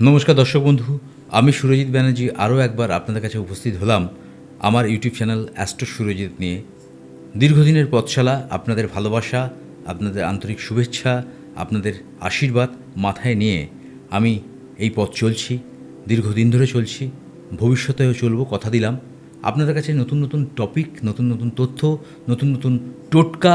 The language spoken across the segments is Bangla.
নমস্কার দর্শক বন্ধু, আমি সুরজিৎ ব্যানার্জি আরও একবার আপনাদের কাছে উপস্থিত হলাম আমার ইউটিউব চ্যানেল অ্যাস্ট্রো সুরজিৎ নিয়ে। দীর্ঘদিনের পথচলা, আপনাদের ভালোবাসা, আপনাদের আন্তরিক শুভেচ্ছা, আপনাদের আশীর্বাদ মাথায় নিয়ে আমি এই পথ চলছি, দীর্ঘদিন ধরে চলছি, ভবিষ্যতেও চলবো, কথা দিলাম। আপনাদের কাছে নতুন নতুন টপিক, নতুন নতুন তথ্য, নতুন নতুন টোটকা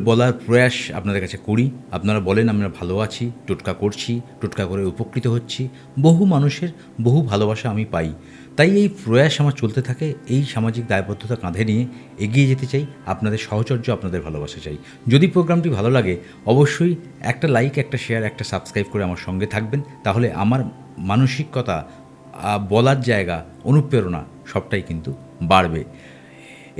বলার প্রয়াস আপনাদের কাছে করি। আপনারা বলেন আমরা ভালো আছি, টোটকা করছি, টোটকা করে উপকৃত হচ্ছি, বহু মানুষের বহু ভালোবাসা আমি পাই। তাই এই প্রয়াস আমার চলতে থাকে, এই সামাজিক দায়বদ্ধতা কাঁধে নিয়ে এগিয়ে যেতে চাই, আপনাদের সহচর্য, আপনাদের ভালোবাসা চাই। যদি প্রোগ্রামটি ভালো লাগে অবশ্যই একটা লাইক, একটা শেয়ার, একটা সাবস্ক্রাইব করে আমার সঙ্গে থাকবেন, তাহলে আমার মানসিকতা, বলার জায়গা, অনুপ্রেরণা সবটাই কিন্তু বাড়বে।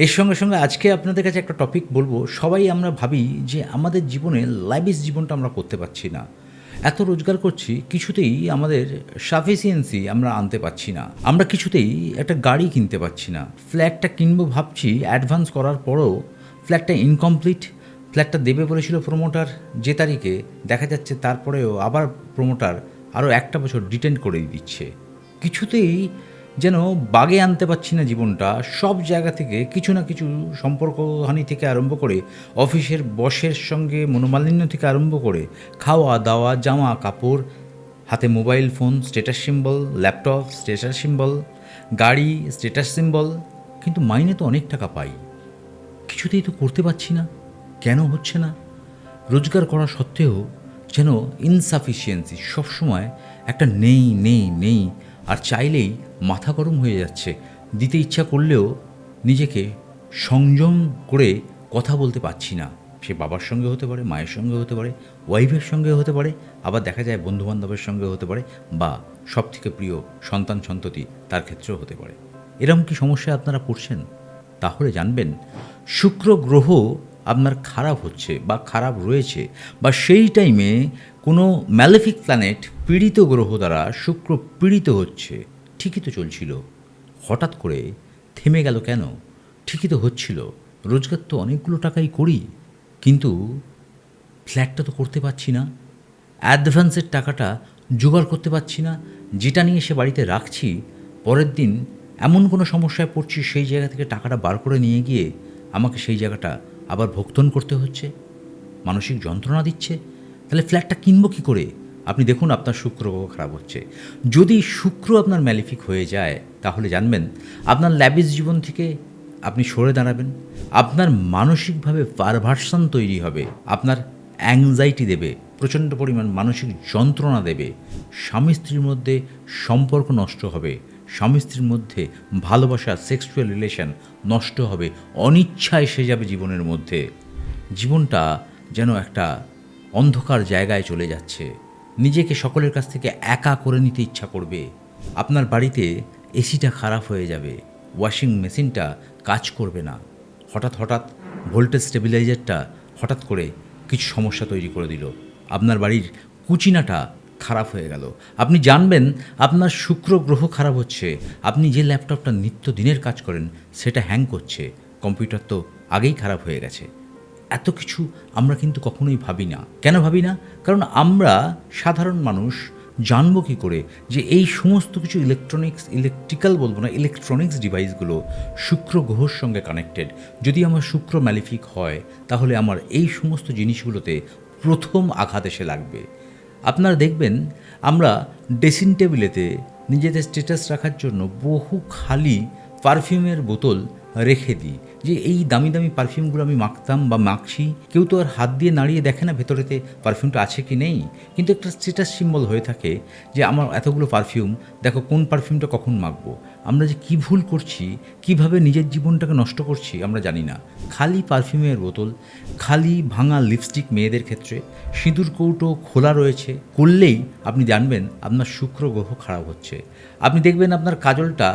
এর সঙ্গে সঙ্গে আজকে আপনাদের কাছে একটা টপিক বলবো। সবাই আমরা ভাবি যে আমাদের জীবনে লাইভিস জীবনটা আমরা করতে পারছি না, এত রোজগার করছি, কিছুতেই আমাদের সাফিসিয়েন্সি আমরা আনতে পারছি না, আমরা কিছুতেই একটা গাড়ি কিনতে পারছি না, ফ্ল্যাটটা কিনবো ভাবছি, অ্যাডভান্স করার পরও ফ্ল্যাটটা ইনকমপ্লিট। ফ্ল্যাটটা দেবে বলেছিল প্রমোটার যে তারিখে, দেখা যাচ্ছে তারপরেও আবার প্রমোটার আরও একটা বছর ডিটেন্ড করে দিচ্ছে। কিছুতেই যেন বাগে আনতে পারছি না জীবনটা। সব জায়গা থেকে কিছু না কিছু সম্পর্কহানি থেকে আরম্ভ করে, অফিসের বসের সঙ্গে মনোমালিন্য থেকে আরম্ভ করে, খাওয়া দাওয়া, জামা কাপড়, হাতে mobile phone, status symbol, laptop, status symbol, গাড়ি, স্ট্যাটাস সিম্বল, কিন্তু মাইনে তো অনেক টাকা পাই, কিছুতেই তো করতে পারছি না। কেন হচ্ছে না? রোজগার করা সত্ত্বেও যেন ইনসাফিসিয়েন্সি, সবসময় একটা নেই নেই নেই, আর চাইলেই মাথা গরম হয়ে যাচ্ছে। দিতে ইচ্ছা করলেও নিজেকে সংযম করে কথা বলতে পারছি না। সে বাবার সঙ্গে হতে পারে, মায়ের সঙ্গে হতে পারে, ওয়াইফের সঙ্গে হতে পারে, আবার দেখা যায় বন্ধুবান্ধবের সঙ্গে হতে পারে, বা সবথেকে প্রিয় সন্তান সন্ততি তার ক্ষেত্রেও হতে পারে। এরকম কি সমস্যায় আপনারা পড়ছেন? তাহলে জানবেন শুক্র গ্রহ আপনার খারাপ হচ্ছে বা খারাপ রয়েছে, বা সেই টাইমে কোনো ম্যালেফিক প্ল্যানেট, পীড়িত গ্রহ দ্বারা শুক্র পীড়িত হচ্ছে। ঠিকই তো চলছিল, হঠাৎ করে থেমে গেল কেন? ঠিকই তো হচ্ছিল, রোজগার তো অনেকগুলো টাকাই করি, কিন্তু ফ্ল্যাটটা তো করতে পারছি না, অ্যাডভান্সের টাকাটা জোগাড় করতে পারছি না, যেটা নিয়ে সে বাড়িতে রাখছি, পরের দিন এমন কোনো সমস্যায় পড়ছি, সেই জায়গা থেকে টাকাটা বার করে নিয়ে গিয়ে আমাকে সেই জায়গাটা আবার ভোক্তন করতে হচ্ছে, মানসিক যন্ত্রণা দিচ্ছে। তাহলে ফ্ল্যাটটা কিনবো কী করে? আপনি দেখুন আপনার শুক্র গ্রহ খারাপ হচ্ছে। যদি শুক্র আপনার ম্যালিফিক হয়ে যায় তাহলে জানবেন আপনার ল্যাবিস জীবন থেকে আপনি সরে দাঁড়াবেন, আপনার মানসিকভাবে পারভার্সন তৈরি হবে, আপনার অ্যাংজাইটি দেবে, প্রচণ্ড পরিমাণ মানসিক যন্ত্রণা দেবে, স্বামী স্ত্রীর মধ্যে সম্পর্ক নষ্ট হবে, স্বামী স্ত্রীর মধ্যে ভালোবাসা, সেক্সুয়াল রিলেশন নষ্ট হবে, অনিচ্ছা এসে যাবে জীবনের মধ্যে। জীবনটা যেন একটা অন্ধকার জায়গায় চলে যাচ্ছে, নিজেকে সকলের কাছ থেকে একা করে নিতে ইচ্ছা করবে, আপনার বাড়িতে এসিটা খারাপ হয়ে যাবে, ওয়াশিং মেশিনটা কাজ করবে না, হঠাৎ হঠাৎ ভোল্টেজ স্টেবিলাইজারটা হঠাৎ করে কিছু সমস্যা তৈরি করে দিল, আপনার বাড়ির কুচিনাটা খারাপ হয়ে গেল। আপনি জানবেন আপনার শুক্র গ্রহ খারাপ হচ্ছে, আপনি যে ল্যাপটপটা নিত্যদিনের কাজ করেন সেটা হ্যাং করছে, কম্পিউটার তো আগেই খারাপ হয়ে গেছে। এত কিছু আমরা কিন্তু কখনোই ভাবি না। কেন ভাবি না? কারণ আমরা সাধারণ মানুষ জানবো কী করে যে এই সমস্ত কিছু ইলেকট্রিক্যাল বলবো না, ইলেকট্রনিক্স ডিভাইসগুলো শুক্র গ্রহর সঙ্গে কানেক্টেড। যদি আমার শুক্র ম্যালিফিক হয় তাহলে আমার এই সমস্ত জিনিসগুলোতে প্রথম আঘাত এসে লাগবে। আপনারা দেখবেন আমরা ড্রেসিং টেবিলেতে নিজেদের স্ট্যাটাস রাখার জন্য বহু খালি পারফিউমের বোতল রেখে দিই, যে এই দামি দামি পারফিউমগুলো আমি মাখতাম বা মাখছি, কেউ তো আর হাত দিয়ে নাড়িয়ে দেখে না ভেতরেতে পারফিউমটা আছে কি নেই, কিন্তু একটা স্ট্যাটাস সিম্বল হয়ে থাকে যে আমার এতগুলো পারফিউম, দেখো কোন পারফিউমটা কখন মাখবো। আমরা যে কী ভুল করছি, কিভাবে নিজের জীবনটাকে নষ্ট করছি আমরা জানি না। খালি পারফিউমের বোতল, খালি ভাঙা লিপস্টিক মেয়েদের ক্ষেত্রে, সিঁদুর কৌটো খোলা রয়েছে, করলেই আপনি জানবেন আপনার শুক্র গ্রহ খারাপ হচ্ছে। আপনি দেখবেন আপনার কাজলটা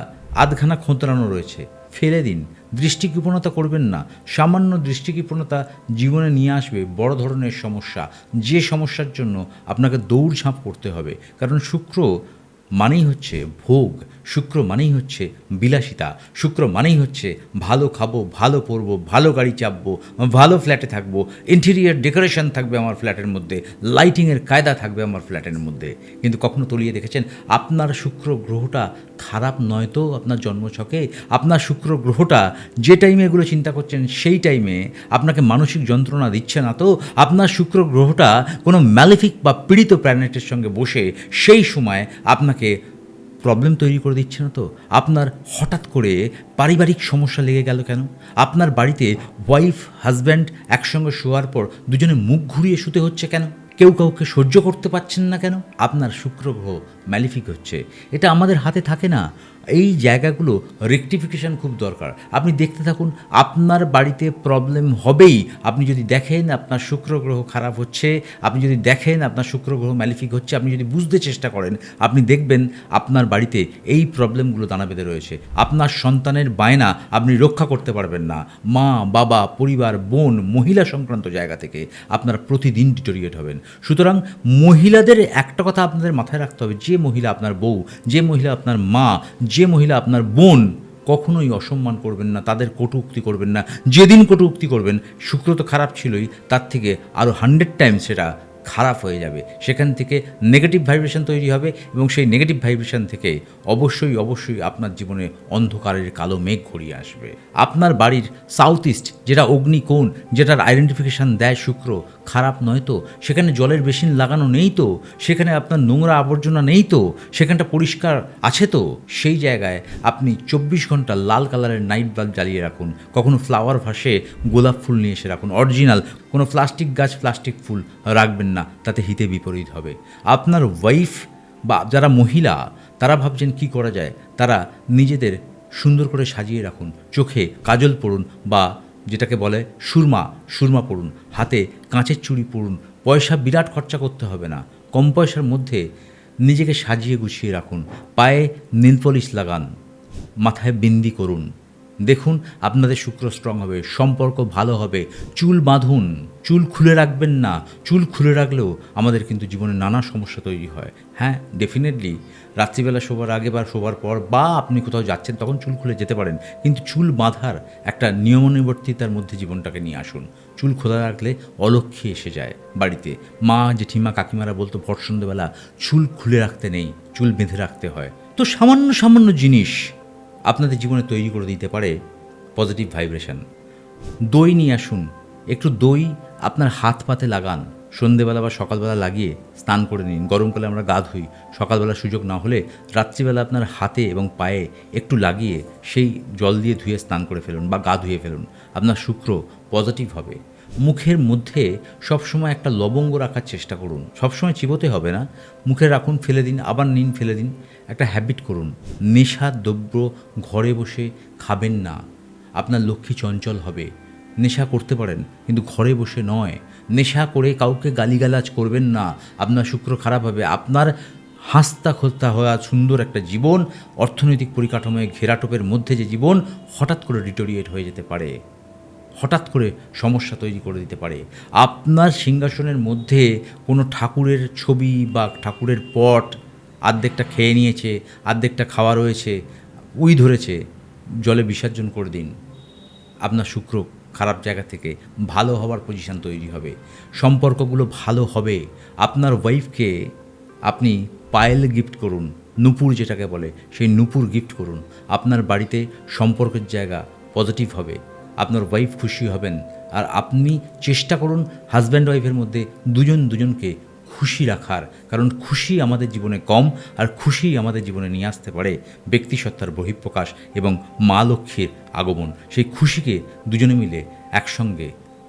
আধখানা খোঁতরানো রয়েছে, ফেলে দিন। দৃষ্টিকৃপণতা করবেন না, সামান্য দৃষ্টিকৃপণতা জীবনে নিয়ে আসবে বড় ধরনের সমস্যা, যে সমস্যার জন্য আপনাকে দৌড়ঝাঁপ করতে হবে। কারণ শুক্র মানেই হচ্ছে ভোগ, শুক্র মানেই হচ্ছে বিলাসিতা, শুক্র মানেই হচ্ছে ভালো খাবো, ভালো পরবো, ভালো গাড়ি চাপবো, ভালো ফ্ল্যাটে থাকবো, ইন্টেরিয়ার ডেকোরেশন থাকবে আমার ফ্ল্যাটের মধ্যে, লাইটিংয়ের কায়দা থাকবে আমার ফ্ল্যাটের মধ্যে। কিন্তু কখনো তলিয়ে দেখেছেন আপনার শুক্র গ্রহটা খারাপ নয় তো আপনার জন্মছকে? আপনার শুক্র গ্রহটা যে টাইমে এগুলো চিন্তা করছেন সেই টাইমে আপনাকে মানসিক যন্ত্রণা দিচ্ছে না তো? আপনার শুক্র গ্রহটা কোনো ম্যালিফিক বা পীড়িত প্ল্যানেটের সঙ্গে বসে সেই সময় আপনাকে প্রবলেম তৈরি করে দিচ্ছে না তো? আপনার হঠাৎ করে পারিবারিক সমস্যা লেগে গেল কেন? আপনার বাড়িতে ওয়াইফ হাজব্যান্ড একসঙ্গে শোয়ার পর দুজনে মুখ ঘুরিয়ে শুতে হচ্ছে কেন? কেউ কাউকে সহ্য করতে পারছেন না কেন? আপনার শুক্র গ্রহ ম্যালিফিক হচ্ছে। এটা আমাদের হাতে থাকে না। এই জায়গাগুলো রেকটিফিকেশান খুব দরকার। আপনি দেখতে থাকুন, আপনার বাড়িতে প্রবলেম হবেই। আপনি যদি দেখেন আপনার শুক্র গ্রহ খারাপ হচ্ছে, আপনি যদি দেখেন আপনার শুক্র গ্রহ ম্যালিফিক হচ্ছে, আপনি যদি বুঝতে চেষ্টা করেন, আপনি দেখবেন আপনার বাড়িতে এই প্রবলেমগুলো দানা বেঁধে রয়েছে। আপনার সন্তানের বায়না আপনি রক্ষা করতে পারবেন না। মা, বাবা, পরিবার, বোন, মহিলা সংক্রান্ত জায়গা থেকে আপনারা প্রতিদিন ডিটোরিয়েট হবেন। সুতরাং মহিলাদের একটা কথা আপনাদের মাথায় রাখতে হবে, যে মহিলা আপনার বউ, যে মহিলা আপনার মা, যে মহিলা আপনার বোন, কখনোই অসম্মান করবেন না, তাদের কটূক্তি করবেন না। যেদিন কটূক্তি করবেন, শুক্র তো খারাপ ছিলই, তার থেকে আরও 100 টাইমস সেটা খারাপ হয়ে যাবে। সেখান থেকে নেগেটিভ ভাইব্রেশন তৈরি হবে এবং সেই নেগেটিভ ভাইব্রেশন থেকে অবশ্যই আপনার জীবনে অন্ধকারের কালো মেঘ ঘুরিয়ে আসবে। আপনার বাড়ির সাউথ ইস্ট, যেটা অগ্নিকোণ, যেটার আইডেন্টিফিকেশান দেয় শুক্র, খারাপ নয় তো? সেখানে জলের বেসিন লাগানো নেই তো? সেখানে আপনার নোংরা আবর্জনা নেই তো? সেখানটা পরিষ্কার আছে তো? সেই জায়গায় আপনি 24 ঘন্টা লাল কালারের নাইট বাল্ব জ্বালিয়ে রাখুন। কখনো ফ্লাওয়ার ভাসে গোলাপ ফুল নিয়ে এসে রাখুন, অরিজিনাল। কোনো প্লাস্টিক গাছ, প্লাস্টিক ফুল রাখবেন না, তাতে হিতে বিপরীত হবে। আপনার ওয়াইফ বা যারা মহিলা, তারা ভাবছেন কি করা যায়, তারা নিজেদের সুন্দর করে সাজিয়ে রাখুন। চোখে কাজল পরুন বা যেটাকে বলে সুরমা পরুন, হাতে কাঁচের চুড়ি পরুন। পয়সা বিরাট খরচা করতে হবে না, কম পয়সার মধ্যে নিজেকে সাজিয়ে গুছিয়ে রাখুন। পায়ে নীল পলিশ লাগান, মাথায় বিন্দি করুন। দেখুন আপনাদের শুক্র স্ট্রং হবে, সম্পর্ক ভালো হবে। চুল বাঁধুন, চুল খুলে রাখবেন না। চুল খুলে রাখলেও আমাদের কিন্তু জীবনে নানা সমস্যা তৈরি হয়। হ্যাঁ, ডেফিনেটলি রাত্রিবেলা শোবার আগে বা শোবার পর বা আপনি কোথাও যাচ্ছেন তখন চুল খুলে যেতে পারেন, কিন্তু চুল বাঁধার একটা নিয়মানুবর্তিতার মধ্যে জীবনটাকে নিয়ে আসুন। চুল খোলা রাখলে অলক্ষ্মী এসে যায় বাড়িতে। মা, জেঠিমা, কাকিমারা বলতো ভর সন্ধ্যেবেলা চুল খুলে রাখতে নেই, চুল বেঁধে রাখতে হয়। তো সামান্য জিনিস আপনাদের জীবনে তৈরি করে দিতে পারে পজিটিভ ভাইব্রেশন। দই নিয়ে আসুন, একটু দই আপনার হাত পাতে লাগান, সন্ধেবেলা বা সকালবেলা লাগিয়ে স্নান করে নিন। গরমকালে আমরা গা ধুই, সকালবেলা সুযোগ না হলে রাত্রিবেলা আপনার হাতে এবং পায়ে একটু লাগিয়ে সেই জল দিয়ে ধুয়ে স্নান করে ফেলুন বা গা ধুয়ে ফেলুন। আপনার শুক্র পজিটিভ হবে। মুখের মধ্যে সবসময় একটা লবঙ্গ রাখার চেষ্টা করুন। সবসময় চিবোতে হবে না, মুখে রাখুন, ফেলে দিন, আবার নিন, ফেলে দিন। একটা হ্যাবিট করুন। নেশা দ্রব্য ঘরে বসে খাবেন না, আপনার লক্ষ্মী চঞ্চল হবে। নেশা করতে পারেন কিন্তু ঘরে বসে নয়। নেশা করে কাউকে গালিগালাজ করবেন না, আপনার শুক্র খারাপ হবে। আপনার হাসতা খোলতা হওয়া সুন্দর একটা জীবন, অর্থনৈতিক পরিকাঠামোয় ঘেরাটোপের মধ্যে যে জীবন, হঠাৎ করে ডিটোরিয়েট হয়ে যেতে পারে, হঠাৎ করে সমস্যা তৈরি করে দিতে পারে। আপনার সিংহাসনের মধ্যে কোনো ঠাকুরের ছবি বা ঠাকুরের পট আর্ধেকটা খেয়ে নিয়েছে, আর্ধেকটা খাওয়া রয়েছে, উই ধরেছে, জলে বিসর্জন করে দিন। আপনার শুক্র খারাপ জায়গা থেকে ভালো হওয়ার পজিশন তৈরি হবে, সম্পর্কগুলো ভালো হবে। আপনার ওয়াইফকে আপনি পায়েল গিফট করুন, নূপুর যেটাকে বলে, সেই নূপুর গিফট করুন। আপনার বাড়িতে সম্পর্কের জায়গা পজিটিভ হবে, আপনার ওয়াইফ খুশি হবেন। আর আপনি চেষ্টা করুন হাজব্যান্ড ওয়াইফের মধ্যে দুজনকে খুশি রাখার, কারণ খুশি আমাদের জীবনে কম, আর খুশি আমাদের জীবনে নিয়ে আসতে পারে ব্যক্তিসত্তার বহিঃপ্রকাশ এবং মা লক্ষ্মীর আগমন। সেই খুশিকে দুজনে মিলে একসঙ্গে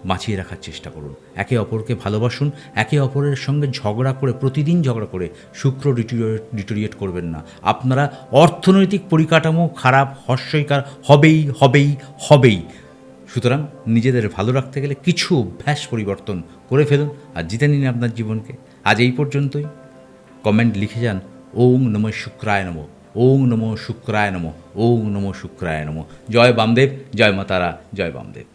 বাঁচিয়ে রাখার চেষ্টা করুন। একে অপরকে ভালোবাসুন, একে অপরের সঙ্গে ঝগড়া করে, প্রতিদিন ঝগড়া করে শুক্র ডিটোরিয়েট করবেন না। আপনারা অর্থনৈতিক পরিকাঠামো খারাপ হর্ষইকার হবেই। সুতরাং নিজেদের ভালো রাখতে গেলে কিছু অভ্যাস পরিবর্তন করে ফেলুন আর জিতে নিন আপনার জীবনকে। আজ এই পর্যন্তই। কমেন্ট লিখে যান ওং নমঃ শুক্রায় নমঃ, ওং নমঃ শুক্রায় নমঃ, ওং নমঃ শুক্রায় নমঃ। জয় বামদেব, জয় মা তারা, জয় বামদেব।